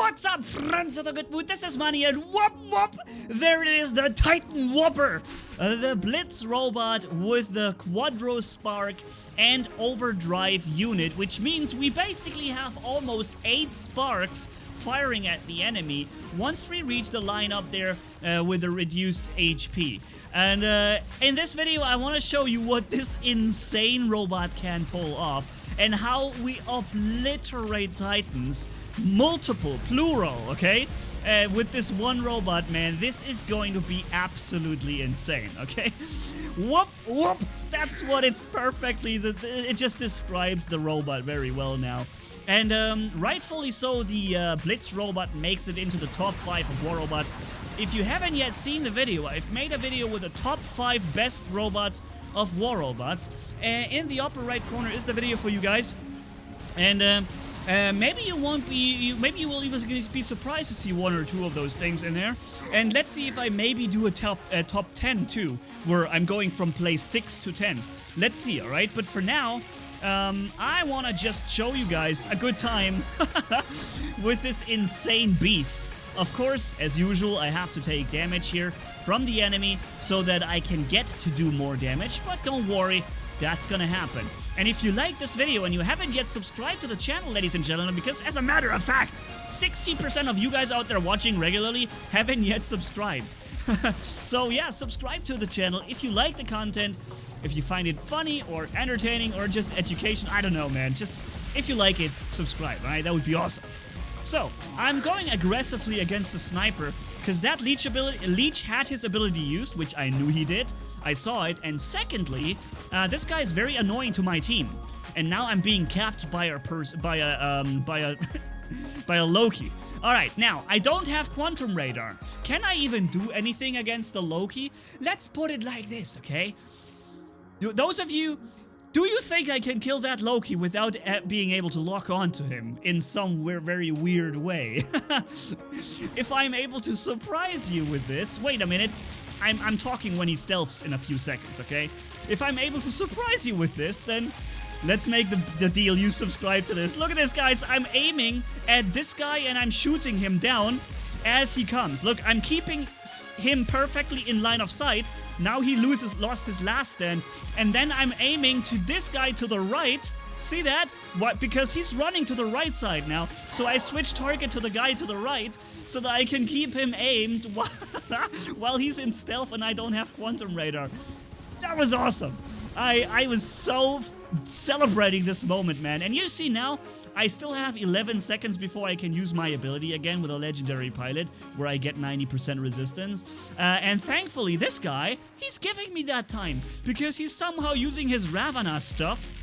What's up, friends of the good mood? This is Manni and whoop! There it is, the Titan Whopper! The Blitz robot with the Quadro Spark and Overdrive unit, which means we basically have almost 8 sparks firing at the enemy once we reach the line up there with the reduced HP. And in this video, I want to show you what this insane robot can pull off and how we obliterate Titans, multiple, plural, okay? With this one robot, man, this is going to be absolutely insane, okay? Whoop, that's what it's perfectly, it just describes the robot very well now. And rightfully so, the Blitz robot makes it into the top 5 of war robots. If you haven't yet seen the video, I've made a video with the top 5 best robots of war robots. In the upper right corner is the video for you guys. And maybe you won't be, maybe you will even be surprised to see 1 or 2 of those things in there. And let's see if I maybe do a top 10 too, where I'm going from place 6 to 10. Let's see, alright? But for now, I want to just show you guys a good time with this insane beast. Of course, as usual, I have to take damage here from the enemy so that I can get to do more damage, but don't worry, that's gonna happen. And if you like this video and you haven't yet subscribed to the channel, ladies and gentlemen, because as a matter of fact, 60% of you guys out there watching regularly haven't yet subscribed. So yeah, subscribe to the channel if you like the content, if you find it funny or entertaining or just education, I don't know, man. Just, if you like it, subscribe, alright? That would be awesome. So, I'm going aggressively against the sniper, because that Leech had his ability used, which I knew he did. I saw it. And secondly, this guy is very annoying to my team. And now I'm being capped by a Loki. Alright, now, I don't have Quantum Radar. Can I even do anything against the Loki? Let's put it like this, okay? Those of you, do you think I can kill that Loki without being able to lock onto him in some very weird way? If I'm able to surprise you with this, wait a minute, I'm talking when he stealths in a few seconds, okay? If I'm able to surprise you with this, then let's make the deal. You subscribe to this. Look at this, guys. I'm aiming at this guy and I'm shooting him down as he comes. Look, I'm keeping him perfectly in line of sight. Now he lost his last stand, and then I'm aiming to this guy to the right. See that? What? Because he's running to the right side now, so I switch target to the guy to the right so that I can keep him aimed while he's in stealth and I don't have Quantum Radar. That was awesome. I was so celebrating this moment, man. And you see now, I still have 11 seconds before I can use my ability again with a legendary pilot, where I get 90% resistance. And thankfully, this guy, he's giving me that time, because he's somehow using his Ravana stuff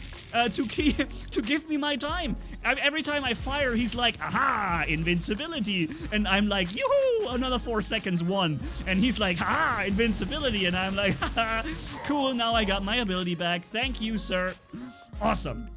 to give me my time. Every time I fire, he's like, aha, invincibility. And I'm like, yoo-hoo, another 4 seconds, 1. And he's like, aha, invincibility. And I'm like, haha, cool, now I got my ability back. Thank you, sir. Awesome.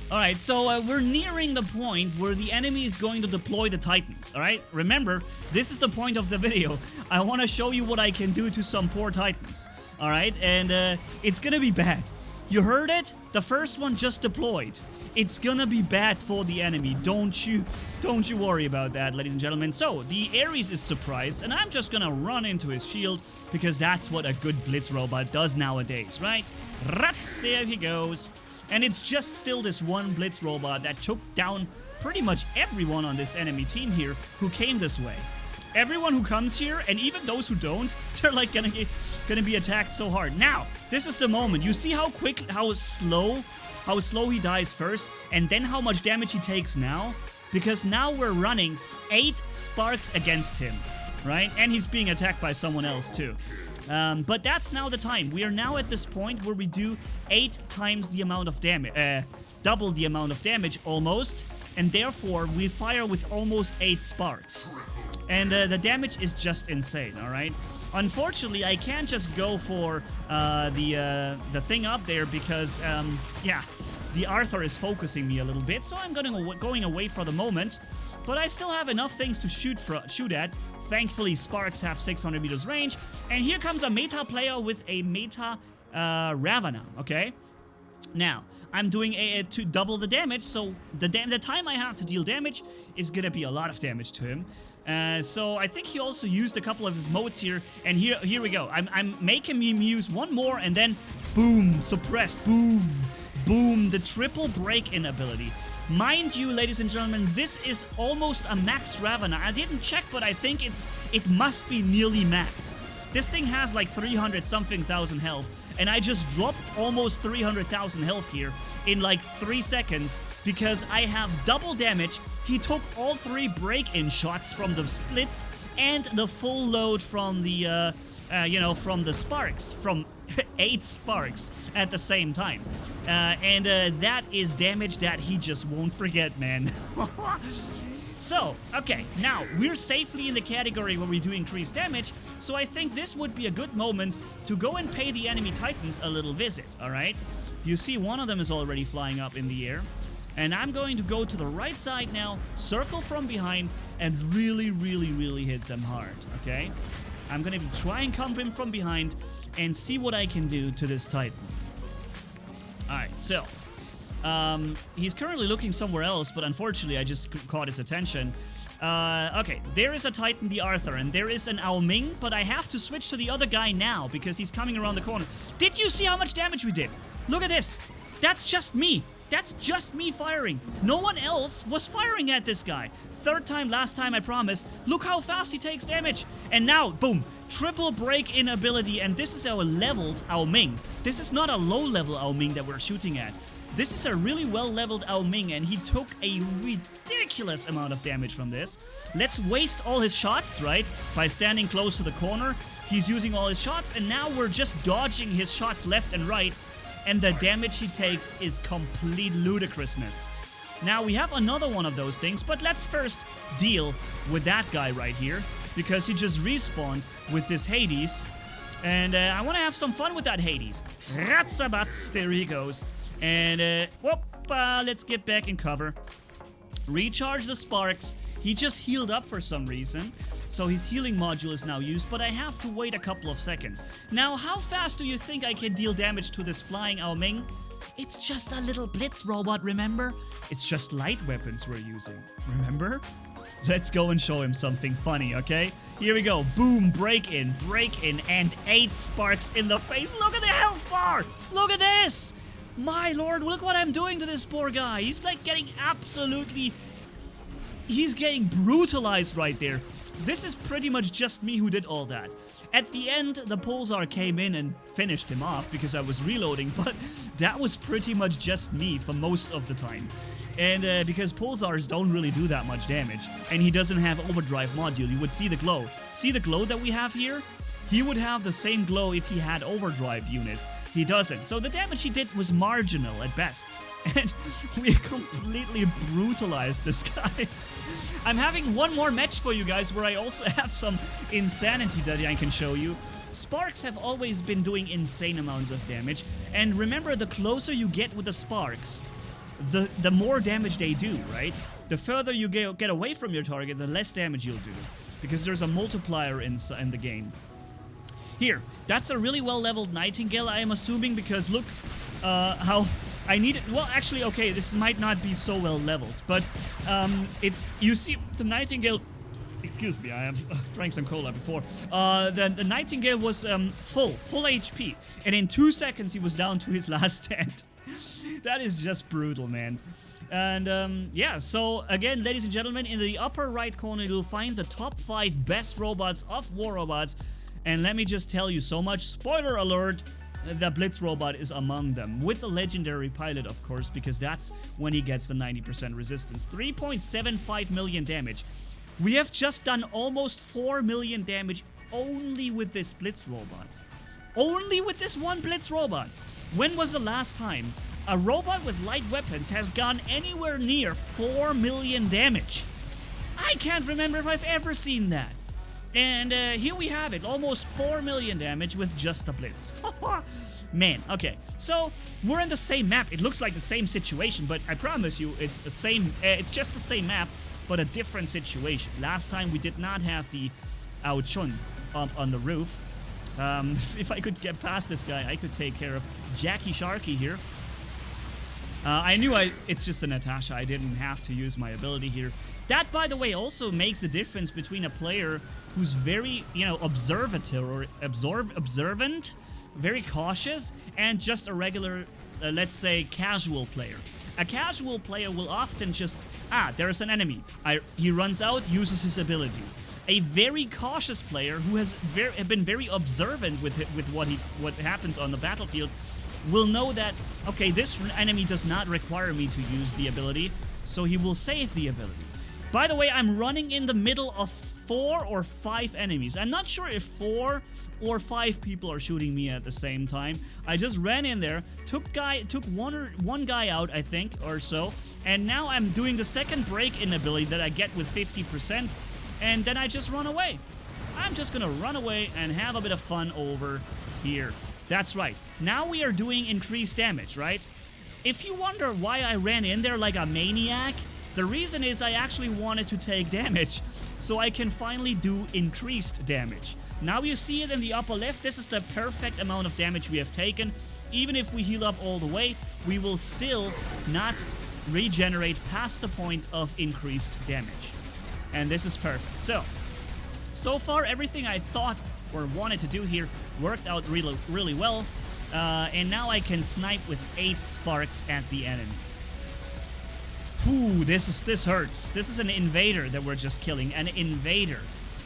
Alright, so we're nearing the point where the enemy is going to deploy the Titans, alright? Remember, this is the point of the video. I want to show you what I can do to some poor Titans, alright? And it's gonna be bad. You heard it? The first one just deployed. It's gonna be bad for the enemy. Don't you worry about that, ladies and gentlemen. So, the Ares is surprised, and I'm just gonna run into his shield, because that's what a good Blitz robot does nowadays, right? Rats, there he goes. And it's just still this one Blitz robot that took down pretty much everyone on this enemy team here who came this way. Everyone who comes here, and even those who don't, they're like gonna be attacked so hard. Now, this is the moment. You see how slow he dies first, and then how much damage he takes now? Because now we're running 8 sparks against him, right? And he's being attacked by someone else too. But that's now the time. We are now at this point where we do 8 times the amount of damage, double the amount of damage almost, and therefore we fire with almost 8 sparks. And the damage is just insane, alright? Unfortunately, I can't just go for the thing up there because, yeah, the Arthur is focusing me a little bit, so I'm going away for the moment. But I still have enough things to shoot at. Thankfully, sparks have 600 meters range. And here comes a meta player with a meta Ravana, okay? Now, I'm doing to double the damage, so the time I have to deal damage is gonna be a lot of damage to him. So I think he also used a couple of his modes here, and here we go. I'm making him use one more, and then boom, suppressed, boom, boom, the triple break-in ability. Mind you, ladies and gentlemen, this is almost a max Ravana. I didn't check, but I think it must be nearly maxed. This thing has like 300-something thousand health, and I just dropped almost 300,000 health here in like 3 seconds because I have double damage. He took all 3 break-in shots from the splits and the full load from the, from the sparks, from 8 sparks at the same time. That is damage that he just won't forget, man. So, okay, now we're safely in the category where we do increased damage, so I think this would be a good moment to go and pay the enemy titans a little visit, alright? You see one of them is already flying up in the air, and I'm going to go to the right side now, circle from behind, and really, really, really hit them hard, okay? I'm gonna try and come in from behind and see what I can do to this titan. Alright, so he's currently looking somewhere else, but unfortunately I just caught his attention. Okay, there is a Titan, the Arthur, and there is an Ao Ming, but I have to switch to the other guy now because he's coming around the corner. Did you see how much damage we did? Look at this. That's just me. That's just me firing. No one else was firing at this guy. Third time, last time, I promise. Look how fast he takes damage. And now, boom, triple break-in ability, and this is our leveled Ao Ming. This is not a low-level Ao Ming that we're shooting at. This is a really well-leveled Ao Ming, and he took a ridiculous amount of damage from this. Let's waste all his shots, right? By standing close to the corner. He's using all his shots, and now we're just dodging his shots left and right, and the damage he takes is complete ludicrousness. Now, we have another one of those things, but let's first deal with that guy right here, because he just respawned with this Hades, and I want to have some fun with that Hades. Ratzabats, there he goes. And, let's get back in cover. Recharge the sparks. He just healed up for some reason, so his healing module is now used, but I have to wait a couple of seconds. Now, how fast do you think I can deal damage to this flying Ao Ming? It's just a little Blitz robot, remember? It's just light weapons we're using, remember? Let's go and show him something funny, okay? Here we go. Boom, break in, and 8 sparks in the face. Look at the health bar! Look at this! My lord, look what I'm doing to this poor guy. He's like getting absolutely... He's getting brutalized right there. This is pretty much just me who did all that. At the end, the Pulsar came in and finished him off because I was reloading, but that was pretty much just me for most of the time. And because Pulsars don't really do that much damage, and he doesn't have Overdrive module, you would see the glow. See the glow that we have here? He would have the same glow if he had Overdrive unit. He doesn't. So the damage he did was marginal at best. And we completely brutalized this guy. I'm having one more match for you guys where I also have some insanity that I can show you. Sparks have always been doing insane amounts of damage. And remember, the closer you get with the sparks, the more damage they do, right? The further you get away from your target, the less damage you'll do. Because there's a multiplier in the game. Here, that's a really well-leveled Nightingale, I am assuming, because look how I need it. Well, actually, okay, this might not be so well-leveled, but you see, the Nightingale, excuse me, I have drank some cola before. The Nightingale was full HP, and in 2 seconds he was down to his last stand. That is just brutal, man. And yeah, so again, ladies and gentlemen, in the upper right corner you'll find the top 5 best robots of War Robots. And let me just tell you so much, spoiler alert, the Blitz robot is among them. With the legendary pilot, of course, because that's when he gets the 90% resistance. 3.75 million damage. We have just done almost 4 million damage only with this Blitz robot. Only with this one Blitz robot. When was the last time a robot with light weapons has gone anywhere near 4 million damage? I can't remember if I've ever seen that. And here we have it, almost 4 million damage with just a Blitz. Man, okay, so we're in the same map. It looks like the same situation, but I promise you it's the same, it's just the same map, but a different situation. Last time we did not have the Ao Chun on the roof. If I could get past this guy, I could take care of Jackie Sharky here. I knew it's just a Natasha. I didn't have to use my ability here. That, by the way, also makes a difference between a player who's very, you know, observant, very cautious, and just a regular, let's say, casual player. A casual player will often just, there's an enemy. He runs out, uses his ability. A very cautious player who has been very observant with what happens on the battlefield will know that, okay, this enemy does not require me to use the ability, so he will save the ability. By the way, I'm running in the middle of 4 or 5 enemies. I'm not sure if 4 or 5 people are shooting me at the same time. I just ran in there, took one guy out, I think, or so, and now I'm doing the second break-in ability that I get with 50%, and then I just run away. I'm just gonna run away and have a bit of fun over here. That's right. Now we are doing increased damage, right? If you wonder why I ran in there like a maniac, the reason is I actually wanted to take damage, so I can finally do increased damage. Now you see it in the upper left, this is the perfect amount of damage we have taken. Even if we heal up all the way, we will still not regenerate past the point of increased damage. And this is perfect. So far everything I thought or wanted to do here worked out really well. And now I can snipe with 8 sparks at the enemy. Ooh, this hurts. This is an invader that we're just killing. An invader.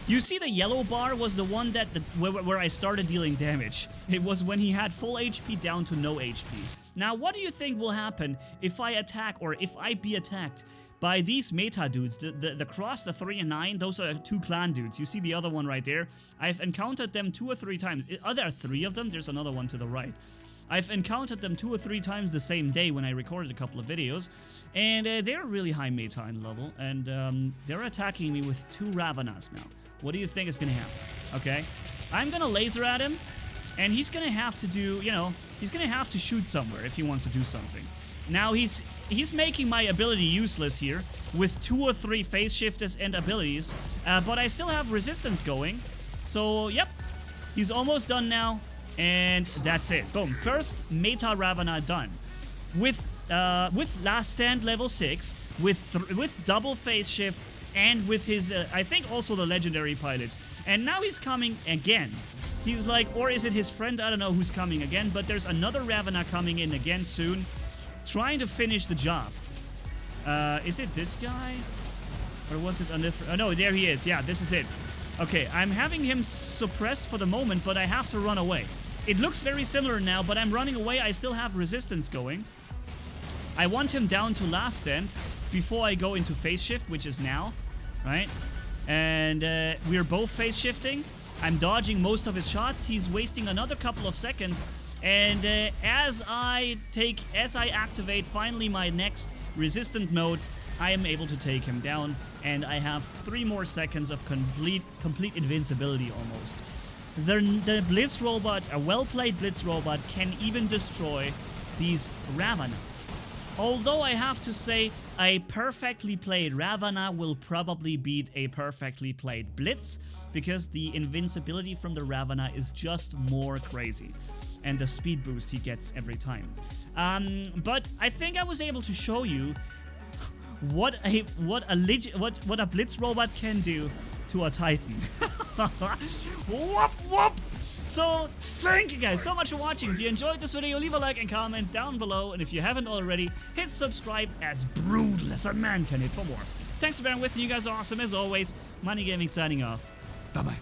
You see the yellow bar was the one that where I started dealing damage. It was when he had full HP down to no HP. Now, what do you think will happen if I attack or if I be attacked by these meta dudes? The Cross, the 3 and 9, those are 2 clan dudes. You see the other one right there? I've encountered them 2 or 3 times. Are there 3 of them? There's another one to the right. I've encountered them 2 or 3 times the same day when I recorded a couple of videos, and they're really high meta in level, and they're attacking me with 2 Ravanas now. What do you think is gonna happen? Okay, I'm gonna laser at him, and he's gonna have to do, you know, he's gonna have to shoot somewhere if he wants to do something. Now he's making my ability useless here with 2 or 3 phase shifters and abilities, but I still have resistance going. So yep, he's almost done now. And that's it. Boom. First Meta Ravana done. With Last Stand level 6, with double phase shift, and with his, I think also the legendary pilot. And now he's coming again. He's like, or is it his friend? I don't know who's coming again, but there's another Ravana coming in again soon, trying to finish the job. Is it this guy? Or was it a different? Oh no, there he is. Yeah, this is it. Okay, I'm having him suppressed for the moment, but I have to run away. It looks very similar now, but I'm running away. I still have resistance going. I want him down to Last Stand before I go into phase shift, which is now, right? And we're both phase shifting. I'm dodging most of his shots. He's wasting another couple of seconds. And as I activate finally my next resistant mode, I am able to take him down, and I have 3 more seconds of complete invincibility almost. The Blitz robot, a well-played Blitz robot, can even destroy these Ravanas. Although I have to say, a perfectly played Ravana will probably beat a perfectly played Blitz, because the invincibility from the Ravana is just more crazy, and the speed boost he gets every time. But I think I was able to show you what a Blitz robot can do to a Titan. Whoop whoop! So, thank you guys so much for watching. If you enjoyed this video, leave a like and comment down below. And if you haven't already, hit subscribe, as brutal as a man can hit for more. Thanks for bearing with me. You guys are awesome as always. Manni-Gaming signing off. Bye-bye.